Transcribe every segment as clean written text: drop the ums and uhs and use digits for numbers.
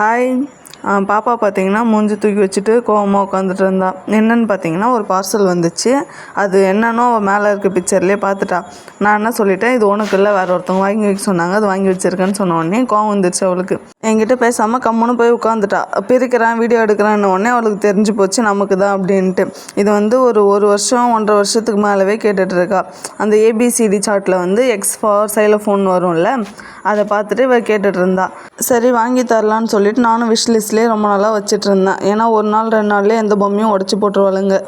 Hi. பாப்பா பார்த்தீங்கன்னா மூஞ்சி தூக்கி வச்சுட்டு கோவமாக உட்காந்துட்டு இருந்தா. என்னன்னு பார்த்தீங்கன்னா ஒரு பார்சல் வந்துச்சு. அது என்னன்னோ அவள் மேலே இருக்க பிக்சர்லேயே பார்த்துட்டா. நான் என்ன சொல்லிட்டேன், இது உனக்கு இல்லை வேறு ஒருத்தவங்க வாங்கி வைக்க சொன்னாங்க, அது வாங்கி வச்சுருக்கேன்னு சொன்ன உடனே கோவம் வந்துருச்சு அவளுக்கு. என்கிட்ட பேசாமல் கம்முன்னு போய் உட்காந்துட்டா. பிரிக்கிறேன் வீடியோ எடுக்கிறேன்னு உடனே அவளுக்கு தெரிஞ்சு போச்சு நமக்கு தான் அப்படின்ட்டு. இது வந்து ஒரு வருஷம் 1.5 வருஷத்துக்கு மேலவே கேட்டுட்ருக்கா. அந்த ஏபிசிடி சார்ட்டில் வந்து எக்ஸ் ஃபார் சைலோஃபோன் வரும்ல, அதை பார்த்துட்டு இவள் கேட்டுட்டு இருந்தா. சரி வாங்கி தரலான்னு சொல்லிட்டு நானும் விஷ் லிஸ்ட்லேயே ரொம்ப நாளாக வச்சுட்டு இருந்தேன். ஏன்னா 1 நாள் 2 நாள்லேயே எந்த பொம்மையும் உடச்சி போட்டுருவாளுங்க.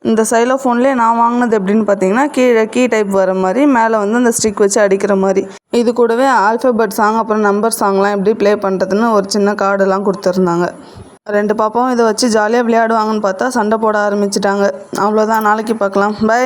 இந்த சைலோஃபோன்லேயே நான் வாங்கினது எப்படின்னு பார்த்தீங்கன்னா, கீழே கீ டைப் வர மாதிரி, மேலே வந்து அந்த ஸ்டிக் வச்சு அடிக்கிற மாதிரி. இது கூடவே ஆல்ஃபபெட் சாங் அப்புறம் நம்பர் சாங்லாம் எப்படி ப்ளே பண்ணுறதுன்னு ஒரு சின்ன கார்டெல்லாம் கொடுத்துருந்தாங்க. 2 பாப்பாவும் இதை வச்சு ஜாலியாக விளையாடுவாங்கன்னு பார்த்தா சண்டை போட ஆரம்பிச்சிட்டாங்க. அவ்வளோதான், நாளைக்கு பார்க்கலாம். பை.